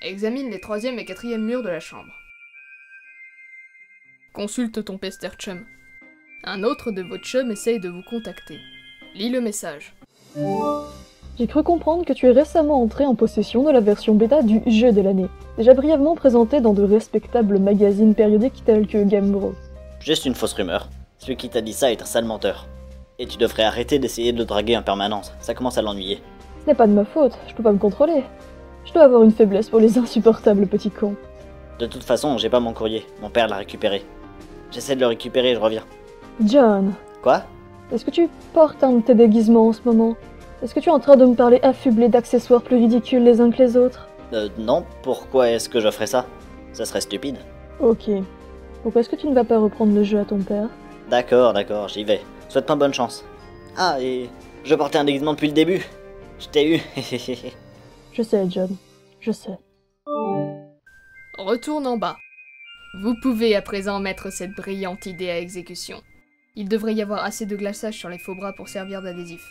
Examine les troisième et quatrième murs de la chambre. Consulte ton pester chum. Un autre de vos chums essaye de vous contacter. Lis le message. J'ai cru comprendre que tu es récemment entré en possession de la version bêta du jeu de l'année, déjà brièvement présenté dans de respectables magazines périodiques tels que Game Bro. Juste une fausse rumeur. Celui qui t'a dit ça est un sale menteur. Et tu devrais arrêter d'essayer de le draguer en permanence, ça commence à l'ennuyer. Ce n'est pas de ma faute, je peux pas me contrôler. Je dois avoir une faiblesse pour les insupportables petits cons. De toute façon, j'ai pas mon courrier, mon père l'a récupéré. J'essaie de le récupérer et je reviens. John, Quoi? est-ce que tu portes un de tes déguisements en ce moment? Est-ce que tu es en train de me parler affublé d'accessoires plus ridicules les uns que les autres? Non, pourquoi est-ce que je ferais ça? Ça serait stupide. Ok. Pourquoi est-ce que tu ne vas pas reprendre le jeu à ton père? D'accord, j'y vais. Souhaite-moi bonne chance. Ah, et je portais un déguisement depuis le début. Je t'ai eu. Je sais, John. Je sais. Retourne en bas. Vous pouvez à présent mettre cette brillante idée à exécution. Il devrait y avoir assez de glaçage sur les faux bras pour servir d'adhésif.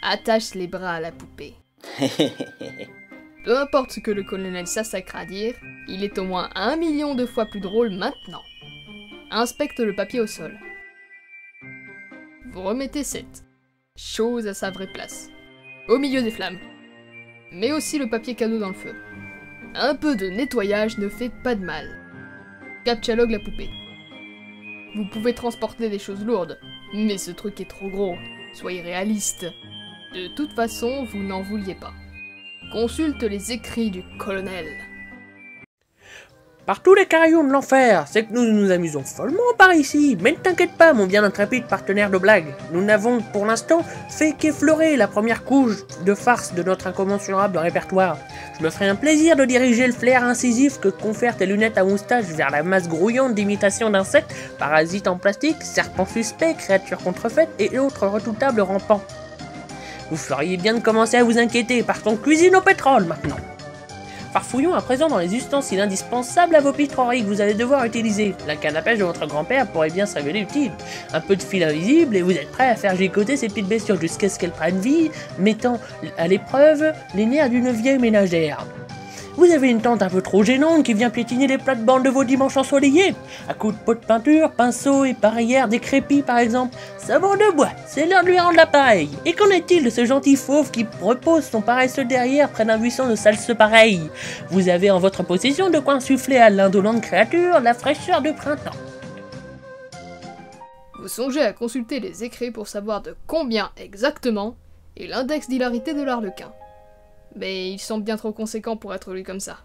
Attache les bras à la poupée. Peu importe ce que le colonel s'assacre à dire, il est au moins 1 million de fois plus drôle maintenant. Inspecte le papier au sol. Vous remettez cette chose à sa vraie place, au milieu des flammes. Mets aussi le papier cadeau dans le feu. Un peu de nettoyage ne fait pas de mal. Captchalogue la poupée. Vous pouvez transporter des choses lourdes, mais ce truc est trop gros. Soyez réaliste. De toute façon, vous n'en vouliez pas. Consulte les écrits du colonel. Par tous les carillons de l'enfer, c'est que nous nous amusons follement par ici. Mais ne t'inquiète pas, mon bien intrépide partenaire de blagues. Nous n'avons, pour l'instant, fait qu'effleurer la première couche de farce de notre incommensurable répertoire. Je me ferai un plaisir de diriger le flair incisif que confèrent tes lunettes à moustache vers la masse grouillante d'imitation d'insectes, parasites en plastique, serpents suspects, créatures contrefaites et autres redoutables rampants. Vous feriez bien de commencer à vous inquiéter par ton cuisine au pétrole maintenant. Farfouillons à présent dans les ustensiles indispensables à vos pitreries que vous allez devoir utiliser. La canne à pêche de votre grand-père pourrait bien se révéler utile. Un peu de fil invisible et vous êtes prêt à faire gigoter ces petites bestioles jusqu'à ce qu'elles prennent vie, mettant à l'épreuve les nerfs d'une vieille ménagère. Vous avez une tante un peu trop gênante qui vient piétiner les plates-bandes de vos dimanches ensoleillés. À coups de pot de peinture, pinceau et pareillère décrépit par exemple. Savon de bois, c'est l'heure de lui rendre l'appareil. Et qu'en est-il de ce gentil fauve qui repose son paresseux derrière près d'un buisson de salse pareil? Vous avez en votre possession de quoi insuffler à l'indolente créature la fraîcheur du printemps. Vous songez à consulter les écrits pour savoir de combien exactement est l'index d'hilarité de l'arlequin. Mais il semble bien trop conséquent pour être lu comme ça.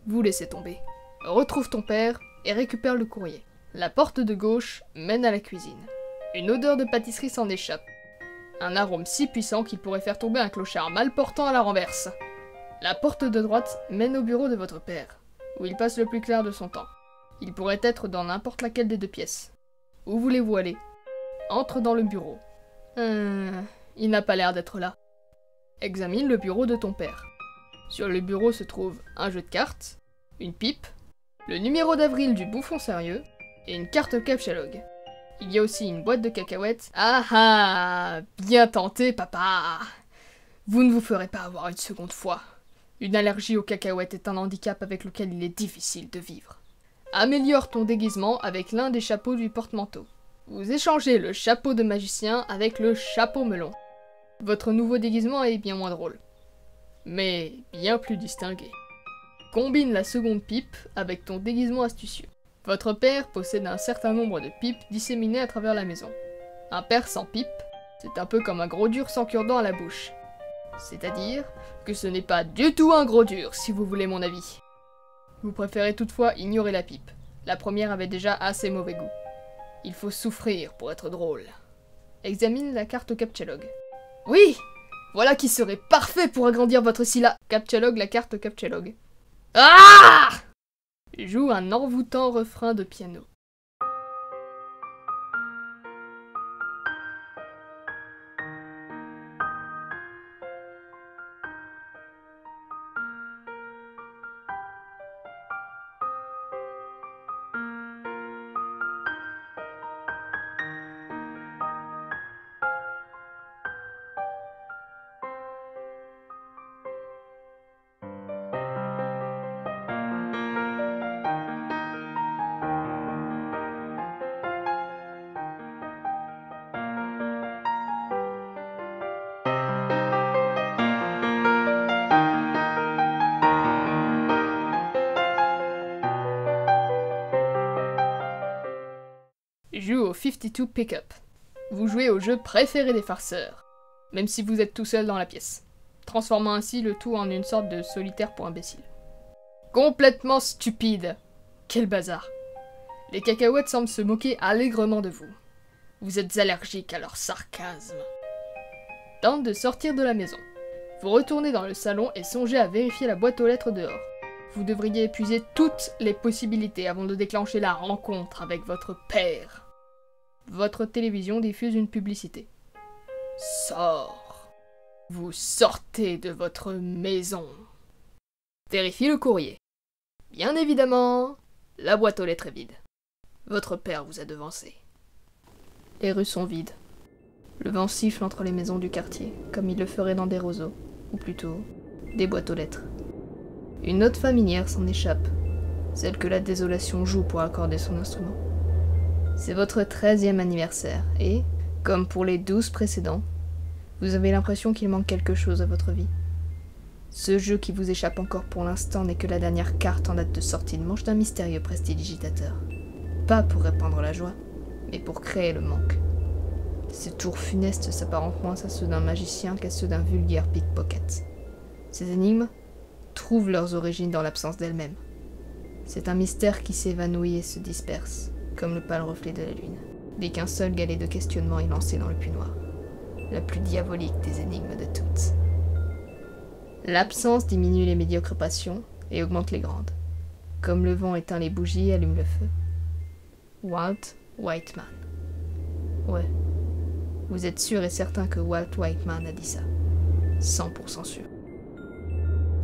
Vous laissez tomber. Retrouve ton père et récupère le courrier. La porte de gauche mène à la cuisine. Une odeur de pâtisserie s'en échappe. Un arôme si puissant qu'il pourrait faire tomber un clochard mal portant à la renverse. La porte de droite mène au bureau de votre père, où il passe le plus clair de son temps. Il pourrait être dans n'importe laquelle des deux pièces. Où voulez-vous aller? Entre dans le bureau. Il n'a pas l'air d'être là. Examine le bureau de ton père. Sur le bureau se trouve un jeu de cartes, une pipe, le numéro d'avril du bouffon sérieux et une carte captchalogue. Il y a aussi une boîte de cacahuètes. Ah ah! Bien tenté, papa! Vous ne vous ferez pas avoir une seconde fois. Une allergie aux cacahuètes est un handicap avec lequel il est difficile de vivre. Améliore ton déguisement avec l'un des chapeaux du porte-manteau. Vous échangez le chapeau de magicien avec le chapeau melon. Votre nouveau déguisement est bien moins drôle, mais bien plus distingué. Combine la seconde pipe avec ton déguisement astucieux. Votre père possède un certain nombre de pipes disséminées à travers la maison. Un père sans pipe, c'est un peu comme un gros dur sans cure-dent à la bouche. C'est-à-dire que ce n'est pas du tout un gros dur, si vous voulez mon avis. Vous préférez toutefois ignorer la pipe. La première avait déjà assez mauvais goût. Il faut souffrir pour être drôle. Examine la carte captchalogue. Oui! Voilà qui serait parfait pour agrandir votre syllabe. Captchalogue la carte captchalogue. Ah! Joue un envoûtant refrain de piano. 52 Pickup. Vous jouez au jeu préféré des farceurs, même si vous êtes tout seul dans la pièce, transformant ainsi le tout en une sorte de solitaire pour imbéciles. Complètement stupide. Quel bazar. Les cacahuètes semblent se moquer allègrement de vous. Vous êtes allergique à leur sarcasme. Tente de sortir de la maison. Vous retournez dans le salon et songez à vérifier la boîte aux lettres dehors. Vous devriez épuiser toutes les possibilités avant de déclencher la rencontre avec votre père. Votre télévision diffuse une publicité. Sors. Vous sortez de votre maison. Vérifiez le courrier. Bien évidemment, la boîte aux lettres est vide. Votre père vous a devancé. Les rues sont vides. Le vent siffle entre les maisons du quartier, comme il le ferait dans des roseaux, ou plutôt, des boîtes aux lettres. Une note familière s'en échappe, celle que la désolation joue pour accorder son instrument. C'est votre 13e anniversaire, et, comme pour les 12 précédents, vous avez l'impression qu'il manque quelque chose à votre vie. Ce jeu qui vous échappe encore pour l'instant n'est que la dernière carte en date de sortie de manche d'un mystérieux prestidigitateur. Pas pour répandre la joie, mais pour créer le manque. Ces tours funestes s'apparentent moins à ceux d'un magicien qu'à ceux d'un vulgaire pickpocket. Ces énigmes trouvent leurs origines dans l'absence d'elles-mêmes. C'est un mystère qui s'évanouit et se disperse, comme le pâle reflet de la lune, dès qu'un seul galet de questionnement est lancé dans le puits noir. La plus diabolique des énigmes de toutes. L'absence diminue les médiocres passions et augmente les grandes. Comme le vent éteint les bougies et allume le feu. Walt Whiteman. Ouais. Vous êtes sûr et certain que Walt Whiteman a dit ça. 100% sûr.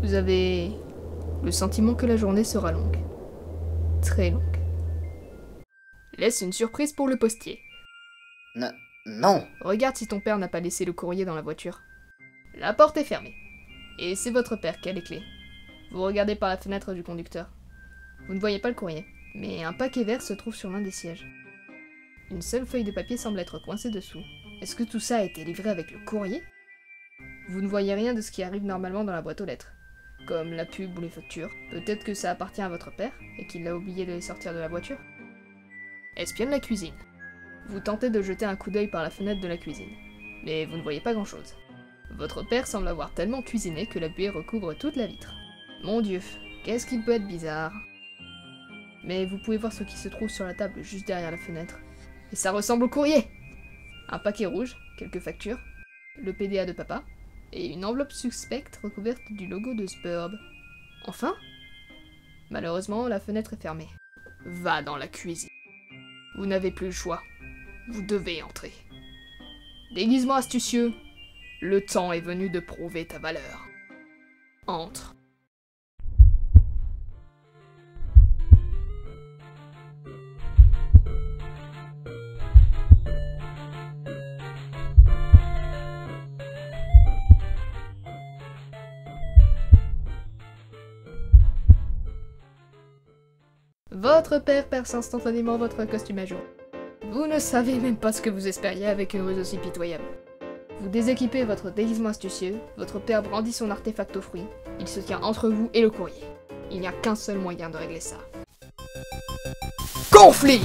Vous avez le sentiment que la journée sera longue. Très longue. Laisse une surprise pour le postier. Non. Regarde si ton père n'a pas laissé le courrier dans la voiture. La porte est fermée. Et c'est votre père qui a les clés. Vous regardez par la fenêtre du conducteur. Vous ne voyez pas le courrier, mais un paquet vert se trouve sur l'un des sièges. Une seule feuille de papier semble être coincée dessous. Est-ce que tout ça a été livré avec le courrier? Vous ne voyez rien de ce qui arrive normalement dans la boîte aux lettres, comme la pub ou les factures. Peut-être que ça appartient à votre père et qu'il a oublié de les sortir de la voiture. Espionne la cuisine. Vous tentez de jeter un coup d'œil par la fenêtre de la cuisine, mais vous ne voyez pas grand-chose. Votre père semble avoir tellement cuisiné que la buée recouvre toute la vitre. Mon Dieu, qu'est-ce qu'il peut être bizarre. Mais vous pouvez voir ce qui se trouve sur la table juste derrière la fenêtre. Et ça ressemble au courrier! Un paquet rouge, quelques factures, le PDA de papa, et une enveloppe suspecte recouverte du logo de Spurb. Enfin? Malheureusement, la fenêtre est fermée. Va dans la cuisine. Vous n'avez plus le choix. Vous devez entrer. Déguisement astucieux. Le temps est venu de prouver ta valeur. Entre. Votre père perce instantanément votre costume à jour. Vous ne savez même pas ce que vous espériez avec une ruse aussi pitoyable. Vous déséquipez votre déguisement astucieux, votre père brandit son artefact aux fruits, il se tient entre vous et le courrier. Il n'y a qu'un seul moyen de régler ça. Conflit!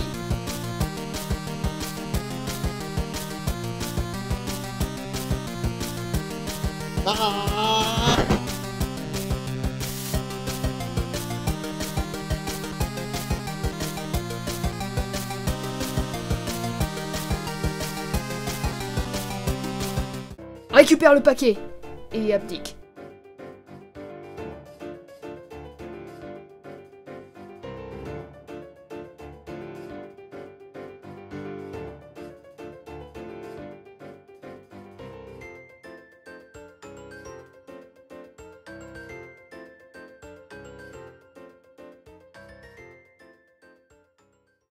Récupère le paquet et abdique.